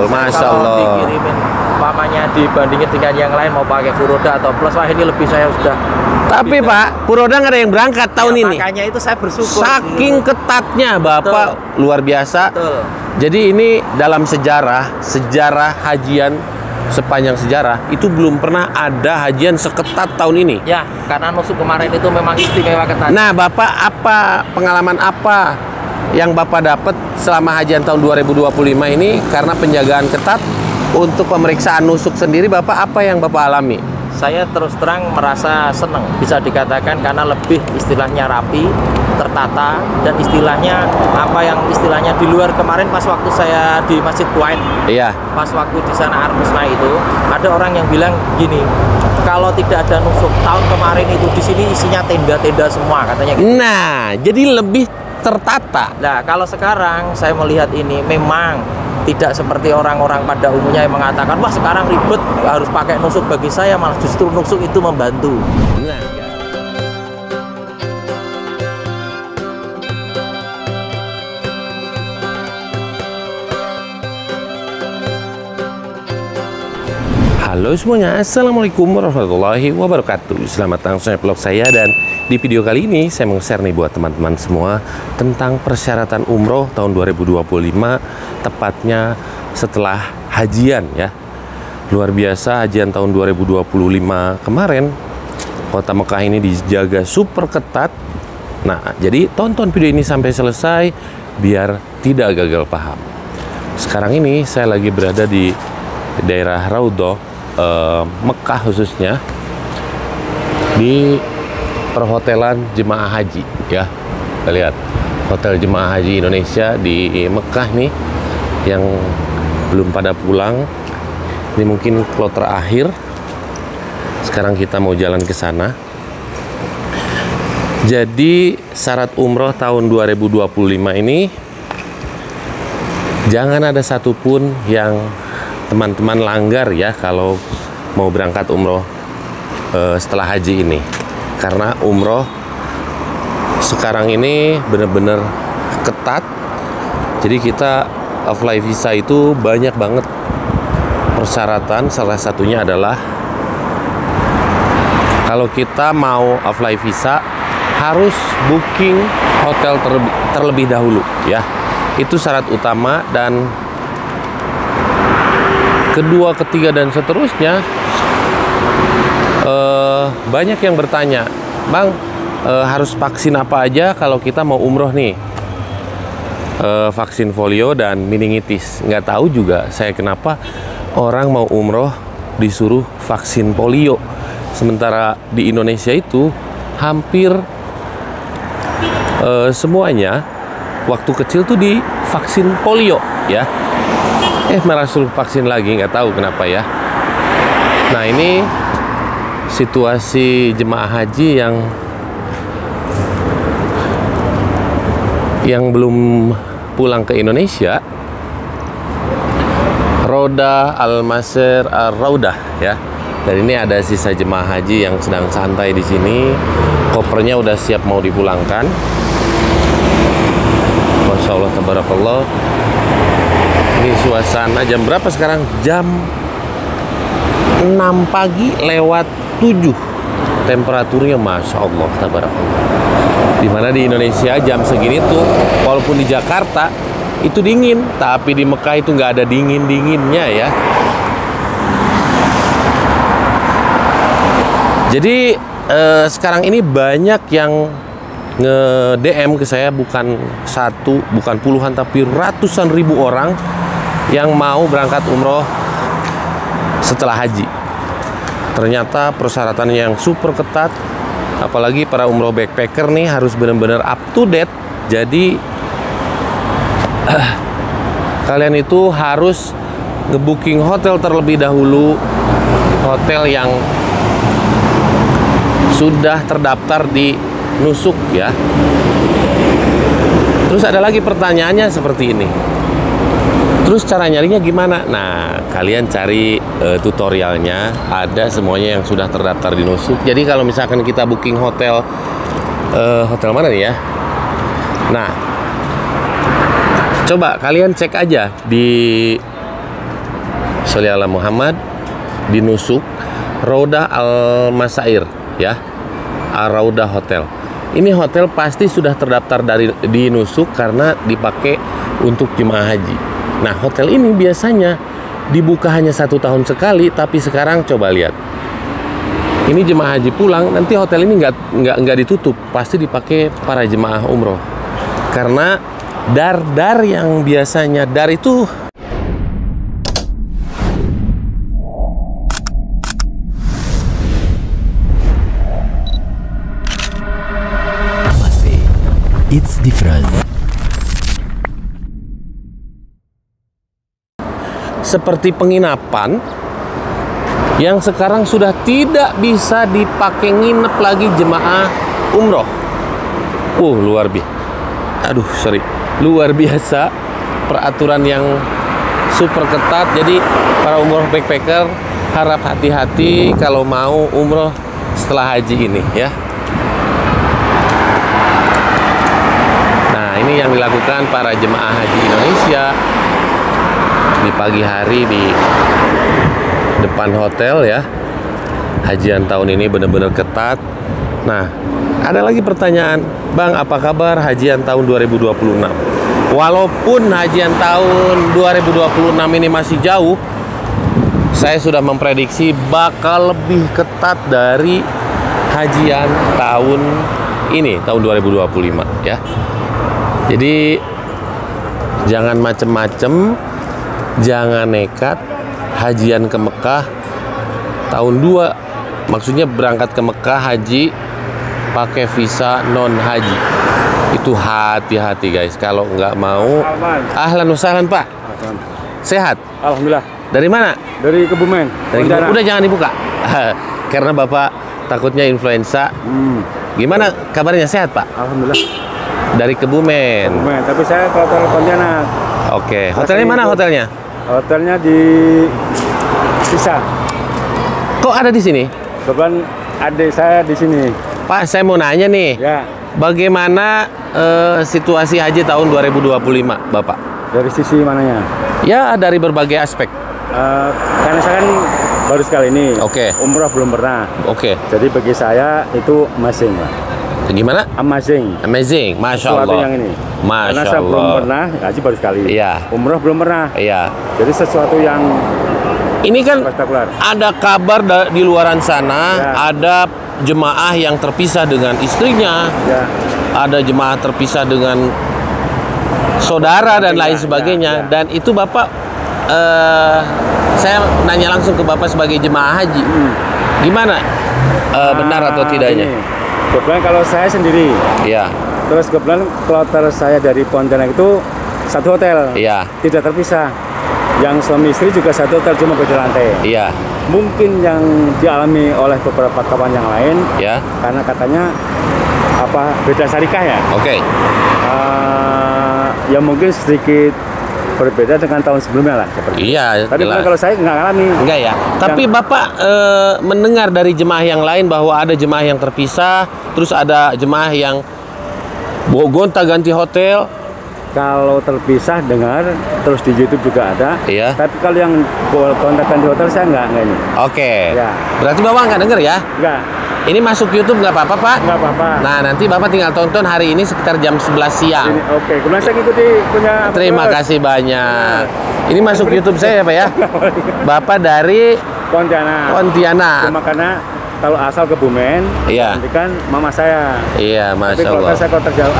Masya Kalau Allah. dikirimin umpamanya dibandingin dengan yang lain mau pakai Furoda atau Plus, wah ini lebih saya sudah. Tapi lebih Pak, Furoda nggak ada yang berangkat tahun ya, ini. Makanya itu saya bersyukur. Saking ketatnya Bapak, luar biasa. Betul. Jadi ini dalam sejarah hajian sepanjang sejarah itu belum pernah ada hajian seketat tahun ini. Ya, karena nusuk kemarin itu memang istimewa ketat. Nah, Bapak pengalaman apa yang Bapak dapat selama hajian tahun 2025 ini karena penjagaan ketat untuk pemeriksaan nusuk sendiri, Bapak apa yang Bapak alami? Saya terus terang merasa senang, bisa dikatakan karena lebih istilahnya rapi, tertata, dan istilahnya di luar kemarin pas waktu saya di Masjid Kuwait. Iya. Pas waktu di sana Armusna itu ada orang yang bilang gini, kalau tidak ada nusuk tahun kemarin itu di sini isinya tenda-tenda semua katanya gitu. Nah, jadi lebih tertata. Nah, kalau sekarang saya melihat ini memang tidak seperti orang-orang pada umumnya yang mengatakan, wah sekarang ribet harus pakai nusuk. Bagi saya malah justru nusuk itu membantu. Nah. Halo semuanya, Assalamualaikum warahmatullahi wabarakatuh. Selamat datang di vlog saya, dan di video kali ini saya mau share nih buat teman-teman semua tentang persyaratan umroh tahun 2025, tepatnya setelah hajian ya. Luar biasa hajian tahun 2025 kemarin, kota Mekah ini dijaga super ketat. Nah, jadi tonton video ini sampai selesai biar tidak gagal paham. Sekarang ini saya lagi berada di daerah Raudhah, Mekah khususnya, di perhotelan jemaah haji ya. Kita lihat hotel jemaah haji Indonesia di Mekah nih yang belum pada pulang. Ini mungkin kloter akhir. Sekarang kita mau jalan ke sana. Jadi syarat umroh tahun 2025 ini jangan ada satupun yang teman-teman langgar ya kalau mau berangkat umroh setelah haji ini, karena umroh sekarang ini benar-benar ketat. Jadi kita apply visa itu banyak banget persyaratan. Salah satunya adalah kalau kita mau apply visa harus booking hotel terlebih dahulu ya. Itu syarat utama. Dan kedua, ketiga, dan seterusnya, banyak yang bertanya, Bang, harus vaksin apa aja kalau kita mau umroh nih? Vaksin polio dan meningitis. Nggak tahu juga saya kenapa orang mau umroh disuruh vaksin polio, sementara di Indonesia itu hampir semuanya waktu kecil tuh divaksin polio ya. Malah suruh vaksin lagi, nggak tahu kenapa ya. Nah, ini situasi jemaah haji yang belum pulang ke Indonesia. Roda Al-Masir Ar-Raudah ya. Dan ini ada sisa jemaah haji yang sedang santai di sini. Kopernya udah siap mau dipulangkan. Masya Allah, tabarakallah. Ini suasana jam berapa sekarang? Jam 6 pagi lewat 7. Temperaturnya Masya Allah, tabarakallah. Dimana di Indonesia jam segini tuh, walaupun di Jakarta itu dingin, tapi di Mekah itu nggak ada dingin-dinginnya ya. Jadi sekarang ini banyak yang nge-DM ke saya, bukan satu, bukan puluhan, tapi ratusan ribu orang yang mau berangkat umroh setelah haji. Ternyata persyaratan yang super ketat, apalagi para umroh backpacker nih harus benar-benar up to date. Jadi kalian itu harus ngebooking hotel terlebih dahulu, hotel yang sudah terdaftar di nusuk ya. Terus ada lagi pertanyaannya seperti ini, terus cara nyarinya gimana? Nah, kalian cari tutorialnya, ada semuanya yang sudah terdaftar di nusuk. Jadi kalau misalkan kita booking hotel mana nih ya. Nah, coba kalian cek aja di Sholli ala Muhammad, di Nusuk, Raudah Al Masair ya, Raudah Hotel. Ini hotel pasti sudah terdaftar di Nusuk karena dipakai untuk jemaah haji. Nah, hotel ini biasanya dibuka hanya 1 tahun sekali, tapi sekarang coba lihat. Ini jemaah haji pulang, nanti hotel ini nggak ditutup, pasti dipakai para jemaah umroh. Karena dar yang biasanya dar itu it's different. seperti penginapan yang sekarang sudah tidak bisa dipakai nginep lagi jemaah umroh. Luar biasa peraturan yang super ketat. Jadi para umroh backpacker harap hati-hati kalau mau umroh setelah haji ini ya. Nah, ini yang dilakukan para jemaah haji Indonesia di pagi hari di depan hotel ya. Hajian tahun ini benar-benar ketat. Nah, ada lagi pertanyaan, Bang, apa kabar hajian tahun 2026? Walaupun hajian tahun 2026 ini masih jauh, saya sudah memprediksi bakal lebih ketat dari hajian tahun ini, tahun 2025 ya. Jadi jangan macem-macem, jangan nekat. Hajian ke Mekah tahun 2, maksudnya berangkat ke Mekah haji pakai visa non haji. Itu hati-hati guys, kalau nggak mau. Ahlan wasahlan Pak. Sehat? Alhamdulillah. Dari mana? Dari Kebumen. Udah jangan dibuka. Karena Bapak takutnya influenza. Gimana kabarnya, sehat Pak? Alhamdulillah. Dari Kebumen. Kebumen, tapi saya ke Hotel Pontianak. Oke, hotelnya mana hotelnya? Hotelnya di Sisa. Kok ada di sini? Kebetulan adik saya di sini. Pak, saya mau nanya nih. Ya. Bagaimana situasi haji tahun 2025, Bapak? Dari sisi mananya? Ya, dari berbagai aspek. Karena saya kan baru sekali ini. Oke. Umroh belum pernah. Oke. Jadi bagi saya itu amazing, Pak. Gimana? Amazing. Amazing, Masya Sesuatu Allah. yang ini. Masya Karena saya belum Allah. pernah, haji baru sekali. Iya. Umroh belum pernah. Iya. Jadi sesuatu yang Ini kan spektakuler. ada kabar di luaran sana, Ya. ada jemaah yang terpisah dengan istrinya, Ya. ada jemaah terpisah dengan saudara dan lain sebagainya. ya. Dan itu Bapak, saya nanya langsung ke Bapak sebagai jemaah haji, gimana? Benar atau tidaknya? Ini, kebetulan kalau saya sendiri, Iya, terus kebetulan kloter saya dari Pontianak itu satu hotel, iya, tidak terpisah. Yang suami istri juga satu hotel, cuma beda lantai. iya, Mungkin yang dialami oleh beberapa kawan yang lain, ya. karena katanya beda syarikah ya. Oke. Ya mungkin sedikit berbeda dengan tahun sebelumnya lah. Seperti Iya, Tapi jelas. kalau saya nggak alami. Enggak ya. Tapi Bapak mendengar dari jemaah yang lain bahwa ada jemaah yang terpisah, terus ada jemaah yang gonta-ganti hotel. Kalau terpisah dengar, terus di YouTube juga ada. Iya. Tapi kalau yang kontakan di hotel saya nggak ini. Oke. Ya. Berarti Bapak nggak denger ya? Nggak, Ini masuk YouTube nggak apa-apa, Pak? nggak apa-apa. Nah, nanti Bapak tinggal tonton hari ini sekitar jam 11 siang. Ini, oke, kemudian saya ikuti punya. Terima kasih banyak. Ini masuk YouTube saya ya, Pak ya? Bapak dari Pontianak. Pontianak. Cuma karena kalau asal Kebumen, Iya. nanti kan mama saya. Iya, Tapi Masya kalau Allah. saya kota jauh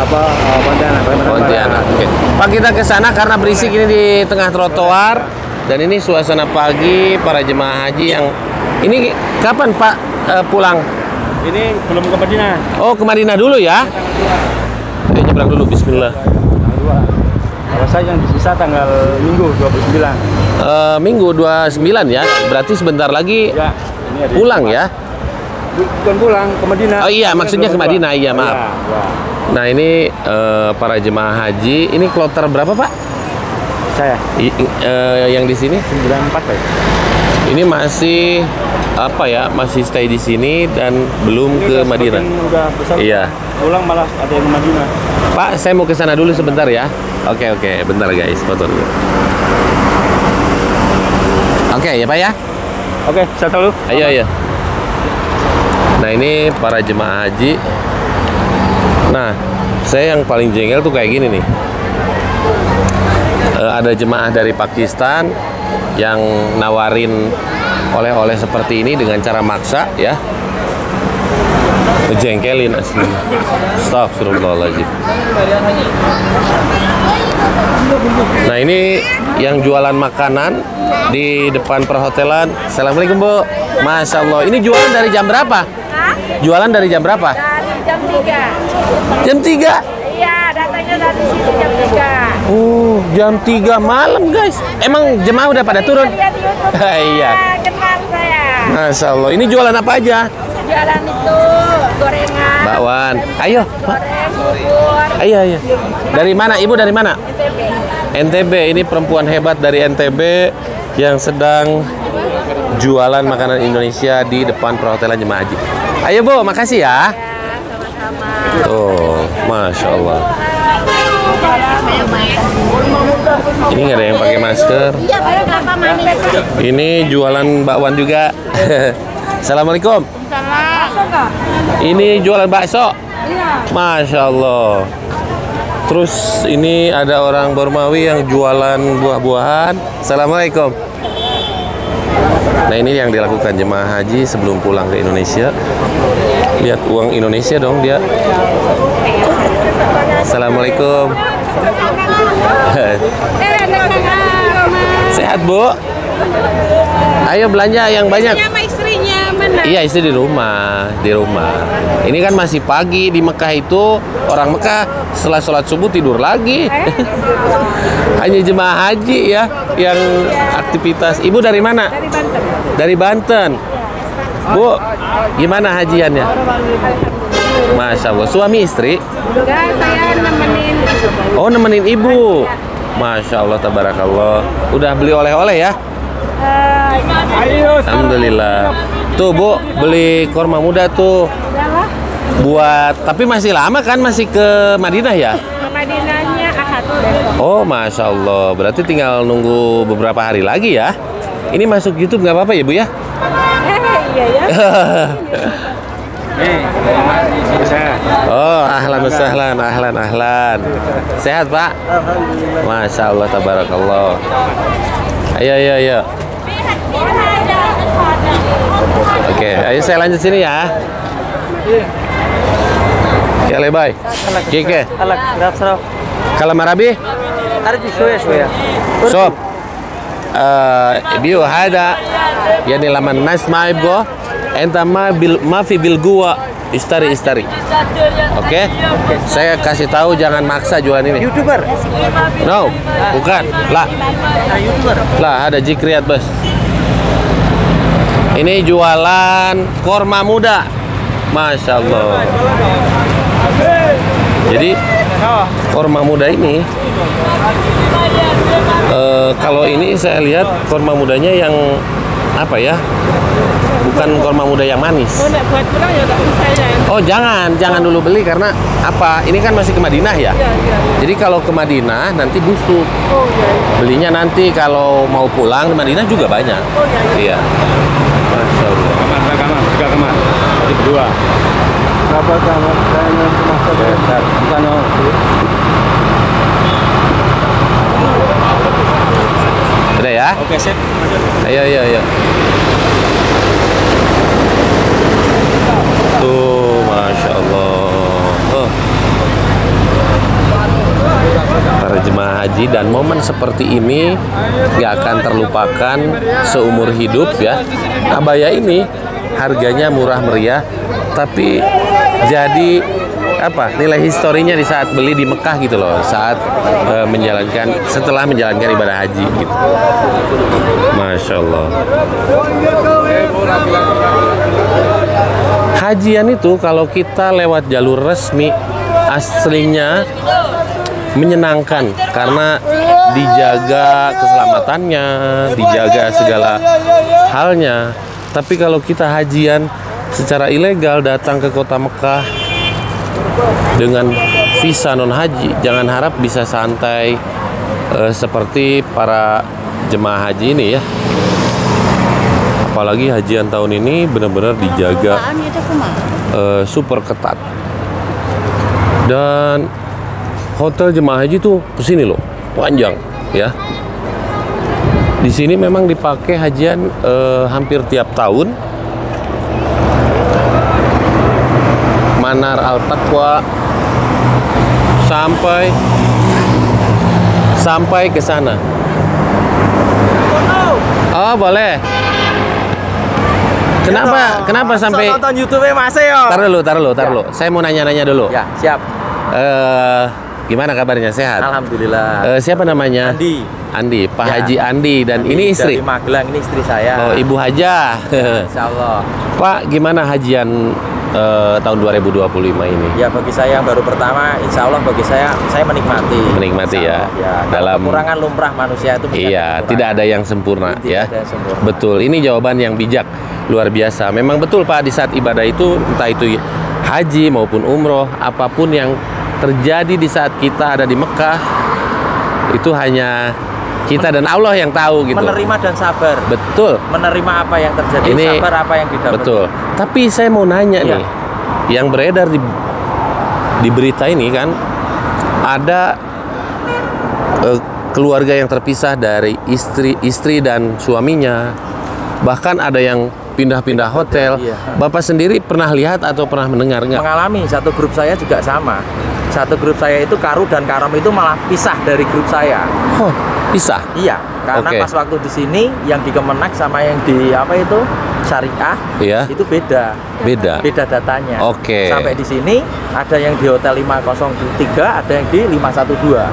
Pontianak. Pontianak. Oke. Pak, kita ke sana karena berisik ini di tengah trotoar dan ini suasana pagi para jemaah haji yang ini kapan Pak pulang? Ini belum ke Madinah. Oh, ke Madinah dulu ya. Ayo nyebrang dulu, bismillah. Tanggal 2. Kalau saya yang disisa tanggal Minggu 29. Minggu 29 ya. Berarti sebentar lagi Ya, ini ada pulang ya. Bukan pulang ke Madinah. Oh iya, maksudnya ke Madinah. Iya, maaf. Ya. Nah, ini para jemaah haji, ini kloter berapa, Pak? Saya Yang di sini 94 Pak. ini masih apa ya? Masih stay di sini dan belum Ini ke udah Madinah. semakin udah besar. Iya. Pulang malah ada yang ke Madinah. Pak, saya mau ke sana dulu sebentar ya. Oke, bentar guys, foto dulu. Oke ya Pak ya. Oke, saya dulu. Ayo ayo. Nah ini para jemaah haji. Nah saya yang paling jengkel tuh kayak gini nih. Ada jemaah dari Pakistan yang nawarin oleh-oleh seperti ini dengan cara maksa ya. Ngejengkelin asli. Astagfirullahaladzim. Nah ini yang jualan makanan di depan perhotelan. Assalamualaikum Bu. Masya Allah. Ini jualan dari jam berapa? Jualan dari jam berapa? Dari jam 3. Jam 3? Iya, datanya dari sini jam 3. Jam 3 malam guys. Emang jemaah udah pada turun? Lihat di YouTube. Iya. Kenal saya. Masya Allah. Ini jualan apa aja? Jualan itu gorengan. Bakwan. Ayo. Goreng, bubur. Ayo ayo. Dari mana? Ibu dari mana? NTB. NTB. Ini perempuan hebat dari NTB yang sedang jualan makanan Indonesia di depan perhotelan jemaah haji. Ayo Bu, makasih ya. Ya, sama-sama. Oh, Masya Allah. Ini nggak ada yang pakai masker. Iya, pakai kelapa manis. Ini jualan bakwan juga. Assalamualaikum. Ini jualan bakso. Masya Allah. Terus ini ada orang Burmawi yang jualan buah-buahan. Assalamualaikum. Nah ini yang dilakukan jemaah haji sebelum pulang ke Indonesia. Lihat uang Indonesia dong dia. Assalamualaikum. Sehat Bu? Ayo belanja yang banyak. Sama istrinya mana? Iya istri di rumah, di rumah. Ini kan masih pagi di Mekah itu orang Mekah setelah sholat subuh tidur lagi. Hanya jemaah haji ya yang aktivitas. Ibu dari mana? Dari Banten. Dari Banten. Bu, gimana hajiannya? Masya Allah. Suami istri? Enggak, saya nemenin ibu. Oh nemenin ibu. Masya Allah, tabarakallah. Udah beli oleh-oleh ya? Alhamdulillah. Tuh Bu, beli korma muda tuh. Buat, tapi masih lama kan? Masih ke Madinah ya? Ke Madinahnya Ahad besok. Oh Masya Allah, berarti tinggal nunggu beberapa hari lagi ya? Ini masuk YouTube nggak apa-apa ya Bu ya? Iya ya. Oh ahlan wasahlan, ahlan ahlan. Sehat Pak? Masya Allah, tabarakallah. Ayo ayo ayo. Oke, ayo saya lanjut sini ya. Oke, bye. Kike. Kalam Arabi? Arbi شوية شوف بيو هذا يعني لما الناس ما يبغوا انت ما في بالقوة istari. Oke? Saya kasih tahu jangan maksa jualan ini. YouTuber. No, bukan. Lah. YouTuber. Lah ada Jikriat bos. Ini jualan korma muda. Masya Allah. Jadi korma muda ini kalau ini saya lihat korma mudanya yang apa ya? Bukan korma muda yang manis. Oh jangan dulu beli karena apa? Ini kan masih ke Madinah ya. Jadi kalau ke Madinah nanti busuk. Belinya nanti kalau mau pulang ke Madinah juga banyak. Iya. Masya Allah. Kamar. Jadi berdua. Berapa kamar? Bukan. Udah ya? Oke, sip. Ayo. Tuh, Masya Allah. Para jemaah haji dan momen seperti ini gak akan terlupakan seumur hidup ya. Abaya ini harganya murah meriah, tapi jadi apa nilai historinya di saat beli di Mekah gitu loh, saat setelah menjalankan ibadah haji gitu. Masya Allah. Hajian itu kalau kita lewat jalur resmi aslinya menyenangkan karena dijaga keselamatannya, dijaga segala halnya. Tapi kalau kita hajian secara ilegal datang ke kota Mekah dengan visa non haji, jangan harap bisa santai seperti para jemaah haji ini ya. Apalagi hajian tahun ini benar-benar dijaga super ketat. Dan hotel jemaah haji tuh kesini loh, panjang ya. Di sini memang dipakai hajian hampir tiap tahun. Manar Al-Taqwa sampai ke sana. Oh, boleh. Kenapa sampai nonton YouTube Mas yo? Tar dulu. Saya mau nanya-nanya dulu. Ya, siap. Gimana kabarnya? Sehat? Alhamdulillah. Siapa namanya? Andi, Pak Ya. Haji Andi, dan ini istri. Dari Magelang, ini istri saya. Oh, Ibu Haja. Insya Allah. Pak, gimana hajian tahun 2025 ini? Ya, bagi saya yang baru pertama, insya Allah bagi saya menikmati. Menikmati Insya ya. Allah, ya. Dalam kekurangan lumrah manusia itu. Iya, tidak ada yang sempurna Tidak ya. ada yang sempurna. Betul, ini jawaban yang bijak, luar biasa. Memang betul Pak, di saat ibadah itu, entah itu haji maupun umroh, apapun yang terjadi di saat kita ada di Mekah, itu hanya kita dan Allah yang tahu gitu. Menerima dan sabar. Betul. Menerima apa yang terjadi, Ini sabar apa yang didapat. betul. Tapi saya mau nanya Iya. nih, yang beredar di berita ini kan ada keluarga yang terpisah dari istri dan suaminya, bahkan ada yang pindah-pindah hotel. Iya. Bapak sendiri pernah lihat atau pernah mendengar nggak? Mengalami, satu grup saya juga sama. Satu grup saya itu Karu dan Karam itu malah pisah dari grup saya. Oh, pisah. Iya, karena Oke. pas waktu di sini yang di Kemenak sama yang di apa itu Syariah Iya. itu beda datanya. Oke. Sampai di sini ada yang di hotel 503, ada yang di 512.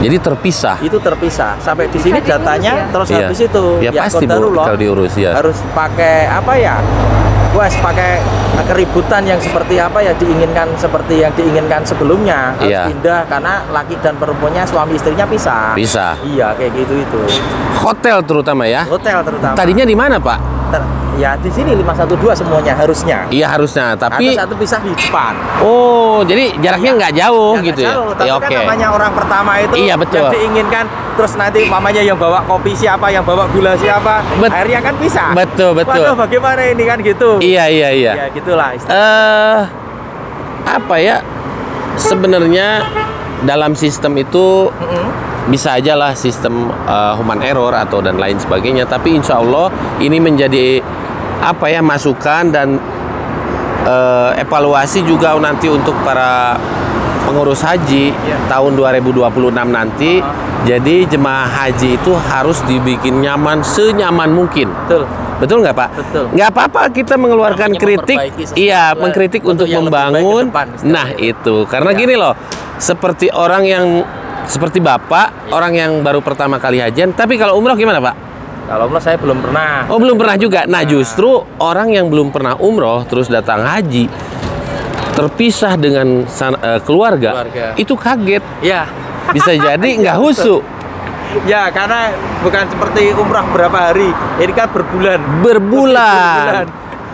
Jadi terpisah. Itu terpisah. Sampai di sini Bisa diurus datanya ya? terus Iya. habis itu Ya pasti, Bu, Qadarullah kalau diurus, ya. harus pakai apa ya? Pakai keributan yang seperti apa ya diinginkan seperti yang diinginkan sebelumnya harus Iya. pindah karena laki dan perempuannya suami istrinya pisah. Pisah. Iya kayak gitu itu. Hotel terutama ya. Hotel terutama. Tadinya di mana Pak? Ya di sini 512 semuanya harusnya. Iya harusnya, tapi Ada satu pisah di depan. oh jadi jaraknya Iya. nggak jauh Ya, nggak gitu ya? jauh, tapi Ya, kan namanya orang pertama itu Iya, betul. yang diinginkan terus nanti mamanya yang bawa kopi siapa, yang bawa gula siapa, akhirnya kan pisah. Betul. Waduh bagaimana ini kan gitu. Iya. Ya gitulah istilahnya. Apa ya? Sebenarnya dalam sistem itu bisa aja lah sistem human error atau dan lain sebagainya. Tapi insya Allah ini menjadi apa ya masukan dan evaluasi juga nanti untuk para pengurus haji tahun 2026 nanti. Jadi jemaah haji itu harus dibikin nyaman senyaman mungkin. Betul nggak Pak? Betul. Nggak apa-apa kita mengeluarkan Namanya kritik. memperbaiki sesuatu Iya, lah. mengkritik untuk Untuk yang lebih baik ke membangun. depan, istilahnya. Nah itu karena Iya. gini loh, seperti orang yang seperti Bapak, orang yang baru pertama kali hajian. Tapi kalau umroh gimana Pak? Kalau umroh saya belum pernah. Oh belum pernah juga. Nah justru orang yang belum pernah umroh terus datang haji terpisah dengan keluarga itu kaget. Ya. Bisa jadi nggak husu. Ya karena bukan seperti umrah berapa hari, ini kan berbulan. Berbulan.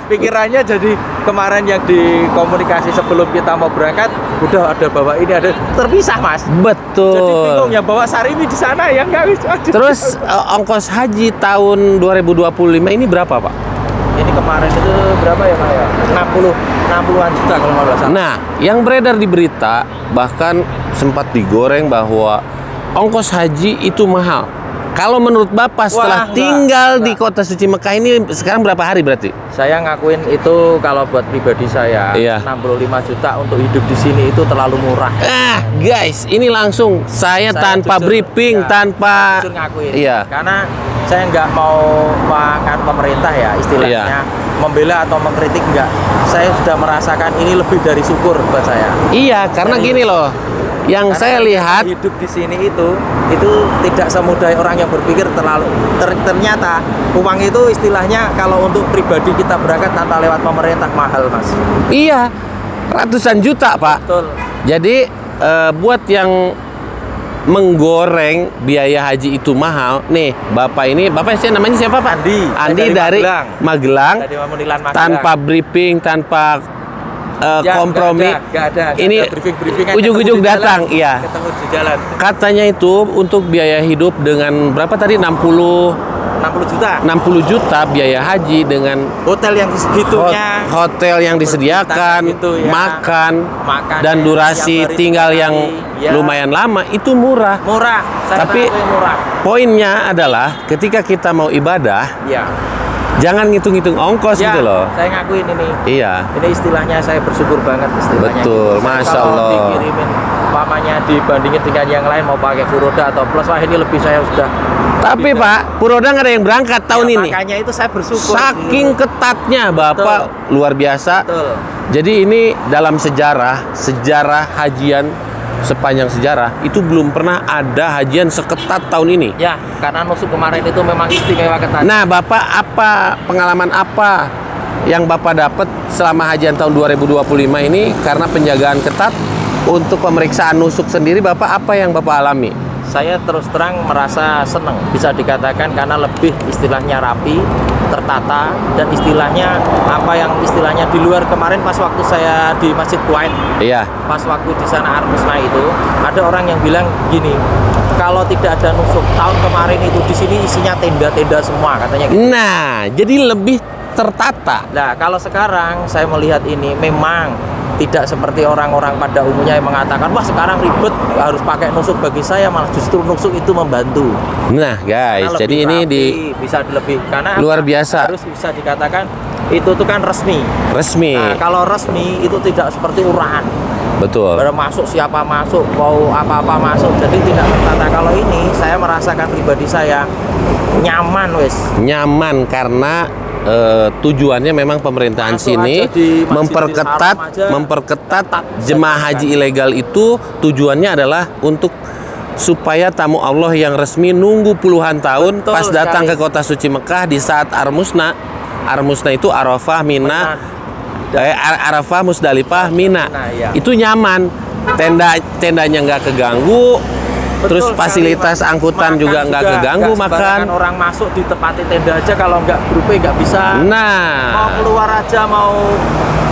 Pikirannya jadi kemarin yang dikomunikasi sebelum kita mau berangkat udah ada bawa ini ada terpisah Mas. Betul. Jadi bingung yang bawa sarimi di sana yang nggak bisa. Terus ongkos haji tahun 2025 ini berapa Pak? Ini kemarin itu berapa ya Pak ya? 60-an juta kalau nggak salah. Nah, yang beredar di berita bahkan sempat digoreng bahwa ongkos haji itu mahal. Kalau menurut Bapak setelah tinggal di kota suci Mekah ini sekarang berapa hari berarti? Saya ngakuin itu kalau buat pribadi saya Iya. 65 juta untuk hidup di sini itu terlalu murah. Guys, ini langsung saya tanpa jujur, briefing, ya, tanpa jujur ngakuin. Iya. Karena saya nggak mau makan pemerintah ya istilahnya Iya. membela atau mengkritik enggak. Saya sudah merasakan ini lebih dari syukur buat saya. Iya, karena gini loh. Yang Karena saya lihat hidup di sini itu tidak semudah orang yang berpikir ternyata uang itu istilahnya kalau untuk pribadi kita berangkat tanpa lewat pemerintah mahal Mas. iya ratusan juta Pak. Betul. Jadi buat yang menggoreng biaya haji itu mahal, nih Bapak saya namanya siapa Pak? Andi dari Magelang. Dari Munilan Magelang. Tanpa briefing, tanpa kompromi. Nggak ada. Ini briefing ujung-ujung datang, iya. Ketemu di jalan. Katanya itu untuk biaya hidup dengan berapa tadi 65 60 juta. 60 juta biaya haji dengan Hotel yang segitunya. hotel yang disediakan, Gitu ya. makan dan Makannya durasi tiap hari, tinggal tiap yang hari. Ya. lumayan lama itu murah. Murah. Saya Tapi tahu murah. poinnya adalah ketika kita mau ibadah, Ya. jangan ngitung-ngitung ongkos Ya, gitu loh. saya ngakuin ini. Iya. Ini istilahnya saya bersyukur banget istilahnya. Betul, Saya Masya kalau Allah. dikirimin umpamanya dibandingin dengan yang lain mau pakai Furoda atau Plus, wah ini lebih saya sudah. Tapi Pak, Puroda nggak ada yang berangkat tahun Ya, ini. makanya itu saya bersyukur. Saking ketatnya Bapak luar biasa. Betul. Jadi ini dalam sejarah hajian sepanjang sejarah itu belum pernah ada hajian seketat tahun ini. Ya, karena nusuk kemarin itu memang istimewa ketat. Nah, Bapak pengalaman apa yang Bapak dapat selama hajian tahun 2025 ini karena penjagaan ketat untuk pemeriksaan nusuk sendiri Bapak apa yang Bapak alami? Saya terus terang merasa senang, bisa dikatakan karena lebih istilahnya rapi, tertata, dan istilahnya apa yang istilahnya di luar kemarin pas waktu saya di Masjid Kuwait, Iya. pas waktu di sana Armusna itu ada orang yang bilang gini, kalau tidak ada nusuk tahun kemarin itu di sini isinya tenda-tenda semua katanya gitu. Nah, jadi lebih tertata. Nah, kalau sekarang saya melihat ini memang tidak seperti orang-orang pada umumnya yang mengatakan, wah sekarang ribet harus pakai nusuk. Bagi saya malah justru nusuk itu membantu. Nah, guys, Karena jadi lebih ini rapi, bisa lebih karena luar biasa. harus bisa dikatakan itu tuh kan resmi. resmi. Nah, kalau resmi itu tidak seperti uraan. Betul. Baru masuk siapa masuk, mau apa-apa masuk. Jadi tidak tertata. Kalau ini saya merasakan pribadi saya nyaman wes. Nyaman karena tujuannya memang pemerintahan Masuk sini aja di Masjidil Haram aja. memperketat jemaah haji ilegal itu tujuannya adalah untuk supaya tamu Allah yang resmi nunggu puluhan tahun Betul pas datang sekali. ke kota suci Mekah di saat Armusna. Armusna itu Arafah, Mina, Arafah, Musdalifah, Mina. Iya. Itu nyaman. Tendanya nggak keganggu. Terus Betul fasilitas sekali, Pak. angkutan Makan juga nggak keganggu makan. sembarangan orang masuk ditepati tenda aja, kalau nggak grupnya nggak bisa. Mau Nah, keluar aja, mau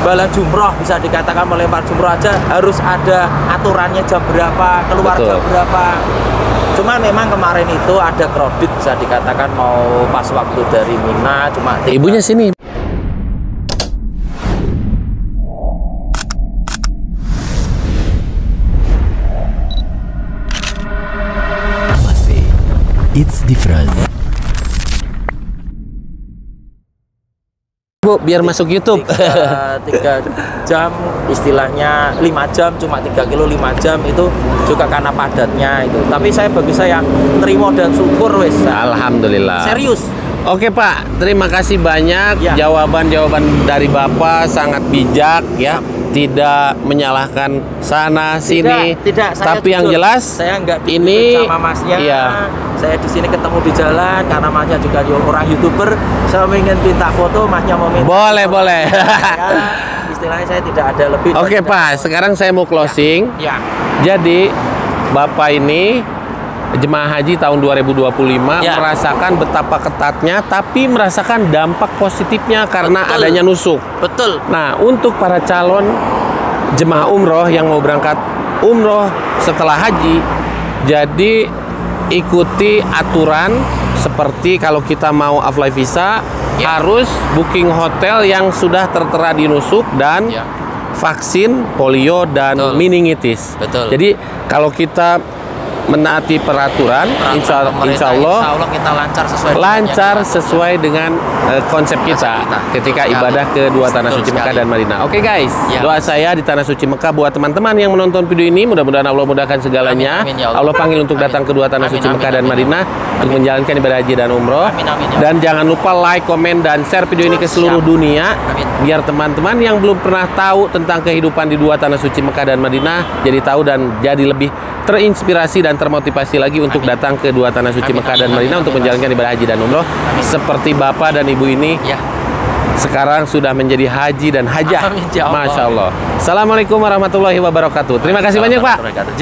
bala jumroh bisa dikatakan melempar jumroh aja harus ada aturannya jam berapa, keluar Betul. jam berapa. Cuman memang kemarin itu ada kredit bisa dikatakan mau pas waktu dari Mina cuma ibunya sini. Masih It's Different. Bu, biar masuk YouTube. 3 jam istilahnya 5 jam cuma 3 kilo 5 jam itu juga karena padatnya itu. Tapi bagi saya terima dan syukur wes. Alhamdulillah. Serius. Oke Pak, terima kasih banyak. Ya. Jawaban-jawaban dari Bapak sangat bijak ya. Tidak menyalahkan sana sini. Tidak, saya Tapi yang jujur, jelas saya nggak ini sama masnya. iya. Saya di sini ketemu di jalan karena masnya juga orang YouTuber. Saya ingin minta foto, masnya mau minta. Boleh, boleh. Ya, istilahnya saya tidak ada lebih. Oke Pak, sekarang saya mau closing. Ya. Jadi Bapak ini jemaah haji tahun 2025 Ya. merasakan betapa ketatnya, tapi merasakan dampak positifnya karena Betul. adanya nusuk. Betul. Nah, untuk para calon jemaah umroh yang mau berangkat umroh setelah haji, jadi ikuti aturan seperti kalau kita mau apply visa Ya. harus booking hotel yang sudah tertera di nusuk dan Ya. vaksin polio dan Betul. meningitis. Betul. Jadi kalau kita menaati peraturan, insya Allah kita lancar sesuai sesuai dengan konsep kita ketika Betul ibadah ke dua tanah Betul suci Mekah sekali. dan Madinah. Oke guys, Ya. doa saya di tanah suci Mekah buat teman-teman yang menonton video ini, mudah-mudahan Allah mudahkan segalanya. Amin, amin, ya Allah. Allah panggil untuk Amin. datang ke dua tanah Amin, suci amin, Mekah dan amin, Madinah amin. untuk menjalankan ibadah haji dan umroh. Amin, amin, ya Dan jangan lupa like, komen, dan share video ini ke seluruh Siap. dunia Amin. biar teman-teman yang belum pernah tahu tentang kehidupan di dua tanah suci Mekah dan Madinah jadi tahu dan jadi lebih terinspirasi dan termotivasi lagi untuk Amin. datang ke dua tanah suci Amin, Mekah amin, dan amin, Madinah amin, untuk Mas. menjalankan ibadah haji dan umroh seperti Bapak dan Ibu ini Ya. sekarang sudah menjadi haji dan hajah. Amin, ya Allah. Masya Allah. Assalamualaikum warahmatullahi wabarakatuh. Terima kasih banyak Pak. Wabarakatuh.